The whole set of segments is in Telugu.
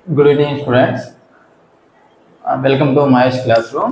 Good evening, students. Welcome to Mahesh classroom.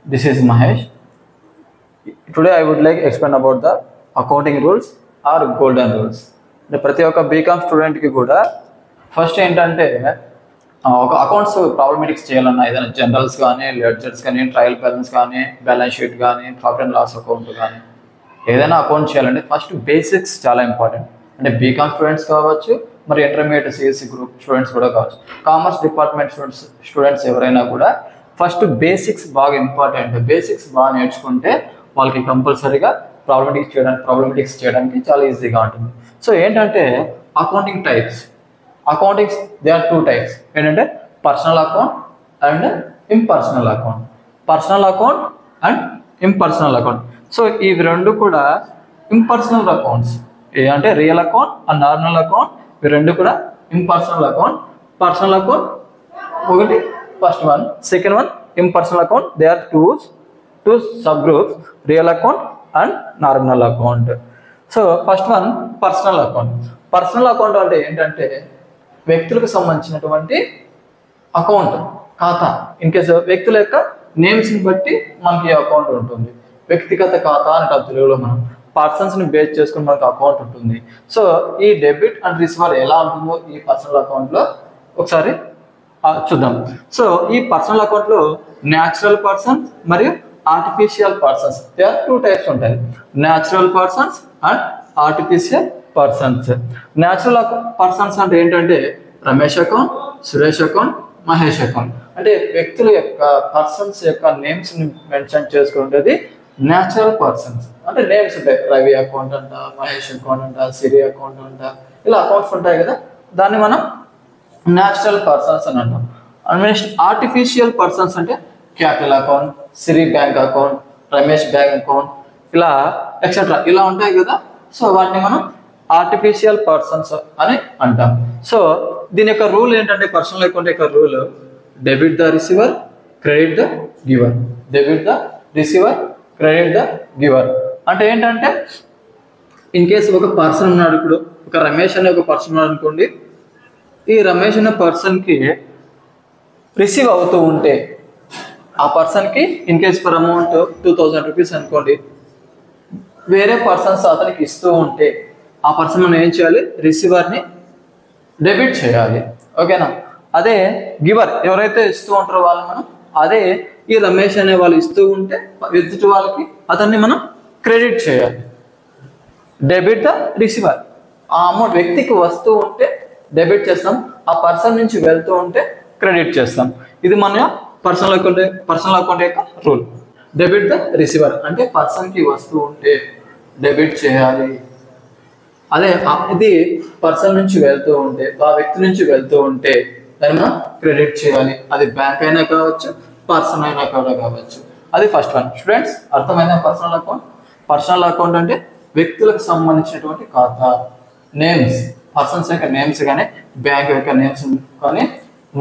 This is Mahesh. Today I would like to explain about the accounting rules or golden rules. The ప్రతి ఒక్క బీకామ్ స్టూడెంట్ కి కూడా ఫస్ట్ ఏంటంటే ఒక అకౌంట్స్ ప్రాబ్లమేటిక్స్ చేయాలన్నా ఏదైనా జనరల్స్ కానీ లెడ్జర్స్ కానీ ట్రయల్ బ్యాలెన్స్ కానీ బ్యాలెన్స్ షీట్ కానీ ప్రాఫిట్ అండ్ లాస్ అకౌంట్ కానీ ఏదైనా అకౌంట్ చేయాలంటే ఫస్ట్ బేసిక్స్ చాలా ఇంపార్టెంట్. అంటే బీకామ్ స్టూడెంట్స్ కావచ్చు, మరి ఇంటర్మీడియట్ సిఎస్సి గ్రూప్ స్టూడెంట్స్ కూడా కావచ్చు, కామర్స్ డిపార్ట్మెంట్ స్టూడెంట్స్ ఎవరైనా కూడా ఫస్ట్ బేసిక్స్ బాగా ఇంపార్టెంట్. బేసిక్స్ బాగా నేర్చుకుంటే వాళ్ళకి కంపల్సరీగా ప్రాబ్లమేటిక్స్ చేయడానికి చాలా ఈజీగా ఉంటుంది. సో ఏంటంటే accounting types, accountings they are two types. ఏంటంటే personal account and impersonal account. Personal account and impersonal account. So ఇవి రెండు కూడా ఇంపర్సనల్ అకౌంట్స్. అంటే real account and normal account, ఇవి రెండు కూడా ఇంపర్సనల్ అకౌంట్. పర్సనల్ అకౌంట్ ఒకటి first one, second one impersonal account. They are two sub groups, real account and normal account. So first one personal account. Personal account అంటే ఏంటంటే వ్యక్తులకు సంబంధించినటువంటి అకౌంట్, ఖాతా. ఇన్ కేసు వ్యక్తుల యొక్క నేమ్స్ని బట్టి మనకి అకౌంట్ ఉంటుంది. వ్యక్తిగత ఖాతా అంటాం తెలుగులో. మనం పర్సన్స్ని బేస్ చేసుకుని మనకు అకౌంట్ ఉంటుంది. సో ఈ డెబిట్ అండ్ రిసీవర్ ఎలా ఉంటుందో ఈ పర్సనల్ అకౌంట్లో ఒకసారి చూద్దాం. సో ఈ పర్సనల్ అకౌంట్లో న్యాచురల్ పర్సన్స్ మరియు artificial persons, they are two types ఉంటాయి. Natural persons and artificial persons. Natural persons అంటే ఏంటంటే Ramesh account, Suresh account, Mahesh account. అంటే వ్యక్తుల యొక్క పర్సన్స్ యొక్క నేమ్స్ని మెన్షన్ చేసుకుంటుంది న్యాచురల్ పర్సన్స్. అంటే నేమ్స్ ఉంటాయి, రవి అకౌంట్ అంట, మహేష్ అకౌంట్ అంట, సిరి అకౌంట్ అంట, ఇలా అకౌంట్స్ ఉంటాయి కదా, దాన్ని మనం న్యాచురల్ పర్సన్స్ అని అంటాం. నెక్స్ట్ ఆర్టిఫిషియల్ పర్సన్స్ అంటే capital account, Siri bank account, Ramesh bank account, ఇలా ఎక్సెట్రా ఇలా ఉంటాయి కదా. సో వాటిని మనం ఆర్టిఫిషియల్ పర్సన్స్ అని అంటాం. సో దీని యొక్క రూల్ ఏంటంటే పర్సనల్ అకౌంట్ యొక్క rule debit the receiver, credit the giver. Debit the receiver, credit the giver. అంటే ఏంటంటే ఇన్ కేసు ఒక పర్సన్ ఉన్నాడు, ఇప్పుడు ఒక రమేష్ అనే ఒక పర్సన్ ఉన్నాడు అనుకోండి. ఈ రమేష్ అనే పర్సన్కి రిసీవ్ అవుతూ ఉంటే ఆ పర్సన్కి in case for amount 2000 rupees అనుకోండి, వేరే పర్సన్స్ అతనికి ఇస్తూ ఉంటే ఆ పర్సన్ మనం ఏం చేయాలి, రిసీవర్ని డెబిట్ చేయాలి. ఓకేనా. అదే గివర్ ఎవరైతే ఇస్తూ ఉంటారో వాళ్ళు మనం, అదే ఈ రమేష్ అనే వాళ్ళు ఇస్తూ ఉంటే ఎదుటి వాళ్ళకి అతన్ని మనం క్రెడిట్ చేయాలి. Debit the receiver. ఆ అమౌంట్ వ్యక్తికి వస్తూ ఉంటే డెబిట్ చేస్తాం, ఆ పర్సన్ నుంచి వెళ్తూ ఉంటే క్రెడిట్ చేస్తాం. ఇది మన పర్సనల్ అకౌంట్ యొక్క రూల్. డెబిట్ ద రిసీవర్ అంటే పర్సన్కి వస్తూ ఉంటే డెబిట్ చేయాలి. అదే ఇది పర్సన్ నుంచి వెళ్తూ ఉంటే, ఆ వ్యక్తి నుంచి వెళ్తూ ఉంటే దాన్ని మనం క్రెడిట్ చేయాలి. అది బ్యాంక్ అయినా కావచ్చు, పర్సన్ అయినా కూడా కావచ్చు. అది ఫస్ట్ వన్. స్టూడెంట్స్ అర్థమైందా పర్సనల్ అకౌంట్? పర్సనల్ అకౌంట్ అంటే వ్యక్తులకు సంబంధించినటువంటి ఖాతా, నేమ్స్, పర్సన్స్ యొక్క నేమ్స్ కానీ బ్యాంక్ యొక్క నేమ్స్ కానీ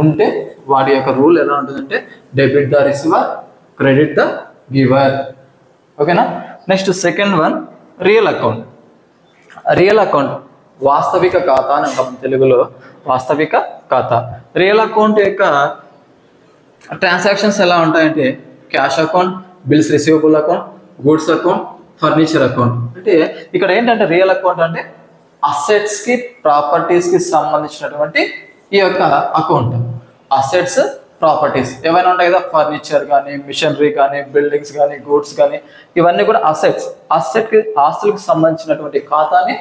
ఉంటే వాటి యొక్క రూల్ ఎలా ఉంటుందంటే debit the receiver, credit the giver. ఓకేనా. Next second one real account. Real account వాస్తవిక ఖాతా అని అంటాం తెలుగులో, వాస్తవిక ఖాతా. రియల్ అకౌంట్ యొక్క ట్రాన్సాక్షన్స్ ఎలా ఉంటాయంటే cash account, bills receivable account, goods account, furniture account. అంటే ఇక్కడ ఏంటంటే రియల్ అకౌంట్ అంటే అసెట్స్కి ప్రాపర్టీస్కి సంబంధించినటువంటి ఈ యొక్క అకౌంట్. అసెట్స్, ప్రాపర్టీస్ ఏమైనా ఉంటాయి కదా, ఫర్నిచర్ కానీ, మిషనరీ కానీ, బిల్డింగ్స్ కానీ, గూడ్స్ కానీ, ఇవన్నీ కూడా అసెట్స్. ఆస్తులకు సంబంధించినటువంటి ఖాతాని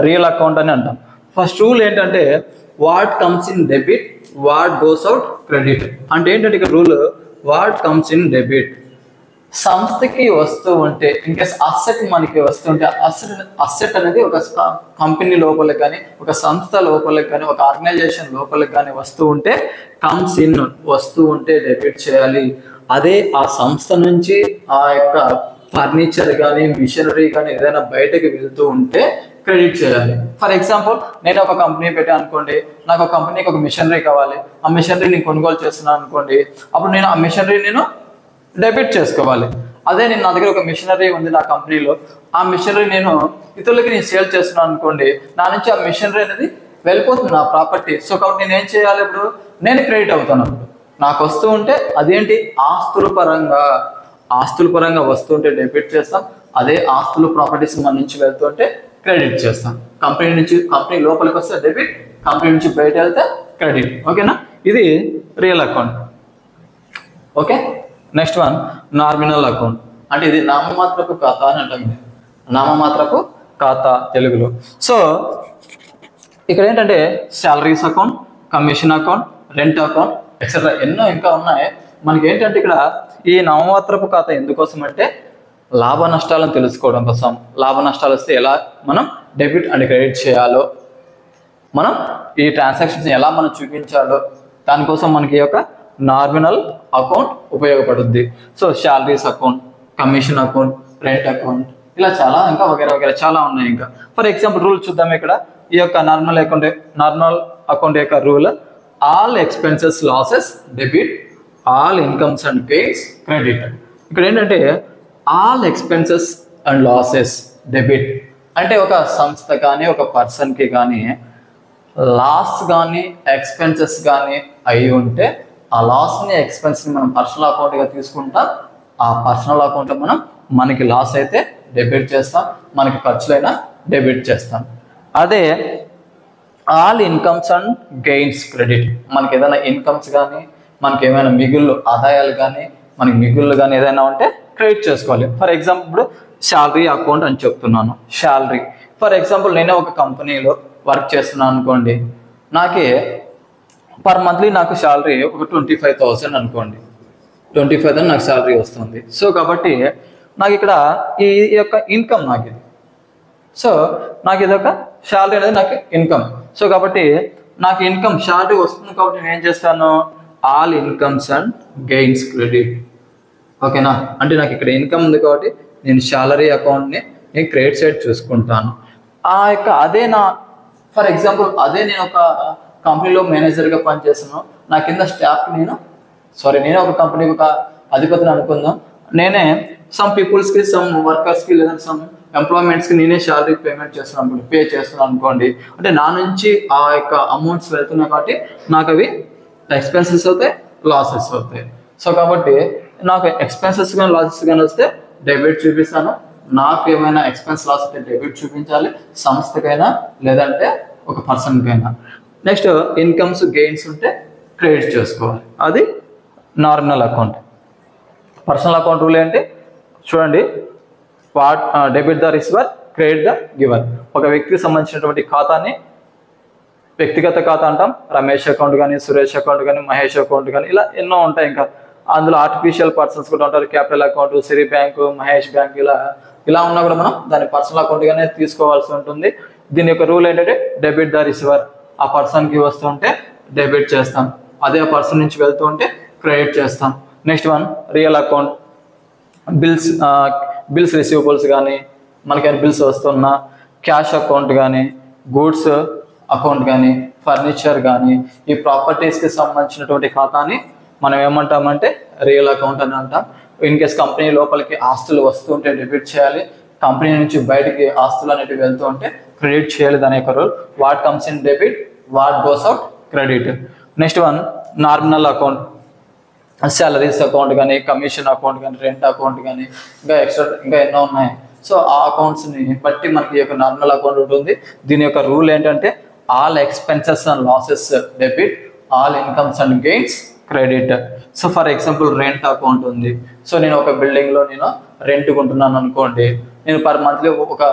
రియల్ అకౌంట్ అని అంటాం. ఫస్ట్ రూల్ ఏంటంటే what comes in debit, what goes out credit. అంటే ఏంటంటే ఇక్కడ rule what comes in debit, సంస్థకి వస్తూ ఉంటే ఇన్ కేస్ అసెట్ మనకి వస్తుంటే, అసెట్ అనేది ఒక కంపెనీ లోపలికి కానీ, ఒక సంస్థ లోపలికి కానీ, ఒక ఆర్గనైజేషన్ లోపలికి కానీ వస్తూ ఉంటే కమ్స్ ఇన్, వస్తూ ఉంటే డెబిట్ చేయాలి. అదే ఆ సంస్థ నుంచి ఆ యొక్క ఫర్నిచర్ కానీ, మిషనరీ కానీ ఏదైనా బయటకు వెళ్తూ ఉంటే క్రెడిట్ చేయాలి. ఫర్ ఎగ్జాంపుల్ నేను ఒక కంపెనీ పెట్టాను అనుకోండి, నాకు ఒక కంపెనీకి ఒక మిషనరీ కావాలి, ఆ మిషనరీ నేను కొనుగోలు చేస్తున్నాను అనుకోండి, అప్పుడు నేను ఆ మిషనరీ నేను డెబిట్ చేసుకోవాలి. అదే నేను నా దగ్గర ఒక మిషనరీ ఉంది నా కంపెనీలో, ఆ మిషనరీ నేను ఇతరులకి నేను సేల్ చేస్తున్నాను అనుకోండి, నా నుంచి ఆ మిషనరీ అనేది వెళ్ళిపోతుంది నా ప్రాపర్టీ. సో కాబట్టి నేను ఏం చేయాలి, ఇప్పుడు నేను క్రెడిట్ అవుతాను. అప్పుడు నాకు వస్తూ ఉంటే అదేంటి, ఆస్తుల పరంగా వస్తూ ఉంటే డెబిట్ చేస్తాం. అదే ఆస్తులు ప్రాపర్టీస్ మన నుంచి వెళ్తుంటే క్రెడిట్ చేస్తాం. కంపెనీ లోపలికి వస్తే డెబిట్, కంపెనీ నుంచి బయట వెళ్తే క్రెడిట్. ఓకేనా, ఇది real account. Okay, next one nominal account. అంటే ఇది నామమాత్రపు ఖాతా అని అంటాం. నామమాత్రపు ఖాతా తెలుగులో. సో ఇక్కడ ఏంటంటే salaries account, commission account, rent account etcetera ఎన్నో ఇంకా ఉన్నాయి. మనకి ఏంటంటే ఇక్కడ ఈ నామమాత్రపు ఖాతా ఎందుకోసం అంటే లాభ నష్టాలను తెలుసుకోవడం కోసం. లాభ నష్టాలు వస్తే ఎలా మనం డెబిట్ అండ్ క్రెడిట్ చేయాలో, మనం ఈ ట్రాన్సాక్షన్స్ ఎలా మనం చూపించాలో దానికోసం మనకి ఈ యొక్క నామినల్ అకౌంట్ ఉపయోగపడుద్ది. So salaries account, commission account, rent account ఇలా చాలా ఇంకా వగేరా చాలా ఉన్నాయి. ఇంకా ఫర్ ఎగ్జాంపుల్ రూల్ చూద్దాం. ఇక్కడ ఈ యొక్క నార్మల్ అకౌంట్ యొక్క rule, all expenses losses debit, all incomes and gains credit. ఇక్కడ ఏంటంటే all expenses and losses debit అంటే ఒక సంస్థ కానీ ఒక పర్సన్కి కానీ లాస్ కానీ ఎక్స్పెన్సెస్ కానీ అయి ఉంటే ఆ లాస్ని ఎక్స్పెన్స్ని మనం పర్సనల్ అకౌంట్గా తీసుకుంటాం. ఆ పర్సనల్ అకౌంట్లో మనకి లాస్ అయితే డెబిట్ చేస్తాం, మనకి ఖర్చులైనా డెబిట్ చేస్తాం. అదే all incomes and gains credit. మనకి ఏదైనా ఇన్కమ్స్ కానీ, మనకి ఏమైనా ఆదాయాలు కానీ, మనకి మిగుళ్ళు కానీ ఏదైనా ఉంటే క్రెడిట్ చేసుకోవాలి. ఫర్ ఎగ్జాంపుల్ ఇప్పుడు శాలరీ అకౌంట్ అని చెప్తున్నాను. శాలరీ ఫర్ ఎగ్జాంపుల్ నేనే ఒక కంపెనీలో వర్క్ చేస్తున్నాను అనుకోండి. నాకే పర్ మంత్లీ నాకు శాలరీ ఒక 25,000 అనుకోండి. 25,000 నాకు శాలరీ వస్తుంది. సో కాబట్టి నాకు ఇక్కడ ఈ యొక్క ఇన్కమ్ నాకు ఇది. సో నాకు ఇదొక శాలరీ అనేది నాకు ఇన్కమ్. సో కాబట్టి నాకు ఇన్కమ్ శాలరీ వస్తుంది కాబట్టి నేను ఏం చేస్తాను, all incomes and gains credit. ఓకేనా, అంటే నాకు ఇక్కడ ఇన్కమ్ ఉంది కాబట్టి నేను శాలరీ అకౌంట్ని నేను క్రెడిట్ సైడ్ చూసుకుంటాను. అదే ఫర్ ఎగ్జాంపుల్ నేను ఒక కంపెనీలో మేనేజర్గా పనిచేస్తున్నాను. నా కింద స్టాఫ్కి నేను ఒక కంపెనీకి ఒక అధిపతిని అనుకుందాం. నేనే సమ్ పీపుల్స్కి, సమ్ వర్కర్స్కి లేదా సమ్ ఎంప్లాయ్మెంట్స్కి నేనే శాలరీ పేమెంట్ చేస్తున్నాను, పే చేస్తున్నాను అనుకోండి. అంటే నా నుంచి ఆ యొక్క అమౌంట్స్ వెళ్తున్నాయి కాబట్టి నాకు అవి ఎక్స్పెన్సెస్ అవుతాయి, లాసెస్ అవుతాయి. సో కాబట్టి నాకు ఎక్స్పెన్సెస్ కానీ లాసెస్ కానీ వస్తే డెబిట్ చూపిస్తాను. నాకు ఏమైనా ఎక్స్పెన్స్ లాస్ అయితే డెబిట్ చూపించాలి, సంస్థకైనా లేదంటే ఒక పర్సన్కైనా. నెక్స్ట్ ఇన్కమ్స్ గెయిన్స్ ఉంటే క్రెడిట్ చేసుకోవాలి. అది normal account. Personal account rule ఏంటి చూడండి, debit the receiver, credit the giver. ఒక వ్యక్తికి సంబంధించినటువంటి ఖాతాని వ్యక్తిగత ఖాతా అంటాం. రమేష్ అకౌంట్ కానీ, సురేష్ అకౌంట్ కానీ, మహేష్ అకౌంట్ కానీ ఇలా ఎన్నో ఉంటాయి. ఇంకా అందులో ఆర్టిఫిషియల్ పర్సన్స్ కూడా ఉంటారు. క్యాపిటల్ అకౌంట్, సిరి బ్యాంకు, మహేష్ బ్యాంక్ ఇలా ఉన్నా కూడా మనం దాన్ని పర్సనల్ అకౌంట్గానే తీసుకోవాల్సి ఉంటుంది. దీని యొక్క రూల్ ఏంటంటే డెబిట్ ద రిసీవర్. ఆ పర్సన్కి వస్తుంటే డెబిట్ చేస్తాం, అదే ఆ పర్సన్ నుంచి వెళ్తూ ఉంటే క్రెడిట్ చేస్తాం. Next one real account. Bills receivables కానీ, మనకైనా బిల్స్ వస్తున్నా, క్యాష్ అకౌంట్ కానీ, గూడ్స్ అకౌంట్ కానీ, ఫర్నిచర్ కానీ, ఈ ప్రాపర్టీస్కి సంబంధించినటువంటి ఖాతాని మనం ఏమంటామంటే రియల్ అకౌంట్ అని అంటాం. ఇన్ కేస్ కంపెనీ లోపలికి ఆస్తులు వస్తూ ఉంటే డెబిట్ చేయాలి, కంపెనీ నుంచి బయటికి ఆస్తులు అనేవి వెళ్తూ ఉంటే క్రెడిట్ చేయాలి. దాని యొక్క rule. What comes in debit, what goes out credit. Next one nominal account. Salaries account కానీ, కమిషన్ అకౌంట్ కానీ, రెంట్ అకౌంట్ కానీ ఇంకా ఎన్నో ఉన్నాయి. సో ఆ అకౌంట్స్ని బట్టి మనకి ఈ యొక్క నామినల్ అకౌంట్ ఉంటుంది. దీని యొక్క రూల్ ఏంటంటే all expenses and losses debit, all incomes and gains credit. So for example rent account ఉంది. సో నేను ఒక బిల్డింగ్లో రెంట్ కొంటున్నాను అనుకోండి. నేను పర్ మంత్లీ ఒక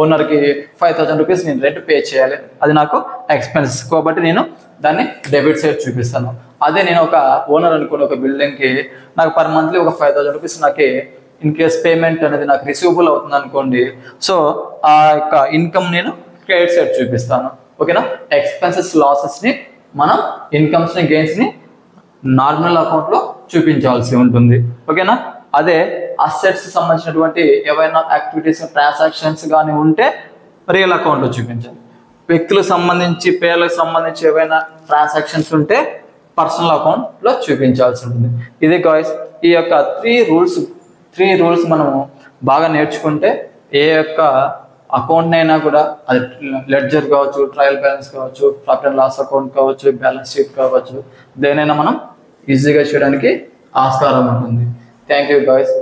ఓనర్కి 5,000 రూపీస్ నేను రెంట్ పే చేయాలి. అది నాకు ఎక్స్పెన్సెస్ కాబట్టి నేను దాన్ని డెబిట్ సైడ్ చూపిస్తాను. అదే నేను ఒక ఓనర్ అనుకోండి, ఒక బిల్డింగ్కి నాకు పర్ మంత్లీ ఒక 5,000 రూపీస్ నాకు ఇన్ కేస్ పేమెంట్ అనేది నాకు రిసీవబుల్ అవుతుంది అనుకోండి. సో ఆ యొక్క ఇన్కమ్ నేను క్రెడిట్ సైడ్ చూపిస్తాను. ఓకేనా, ఎక్స్పెన్సెస్ లాసెస్ని మనం ఇన్కమ్స్ని గెయిన్స్ని నార్మల్ అకౌంట్లో చూపించాల్సి ఉంటుంది. ఓకేనా, అదే అసెట్స్ సంబంధించినటువంటి ఏవైనా యాక్టివిటీస్ ట్రాన్సాక్షన్స్ కానీ ఉంటే రియల్ అకౌంట్లో చూపించాలి. వ్యక్తులకు సంబంధించి పేర్లకు సంబంధించి ఏవైనా ట్రాన్సాక్షన్స్ ఉంటే పర్సనల్ అకౌంట్లో చూపించాల్సి ఉంటుంది. ఇది గాయ్స్ ఈ యొక్క త్రీ రూల్స్ మనము బాగా నేర్చుకుంటే ఏ యొక్క అకౌంట్ అయినా కూడా అది లెడ్జర్ కావచ్చు, ట్రయల్ బ్యాలెన్స్ కావచ్చు, ప్రాఫిట్ అండ్ లాస్ అకౌంట్ కావచ్చు, బ్యాలెన్స్ షీట్ కావచ్చు, దేనైనా మనం ఈజీగా చేయడానికి ఆస్కారం ఉంటుంది. Thank you guys.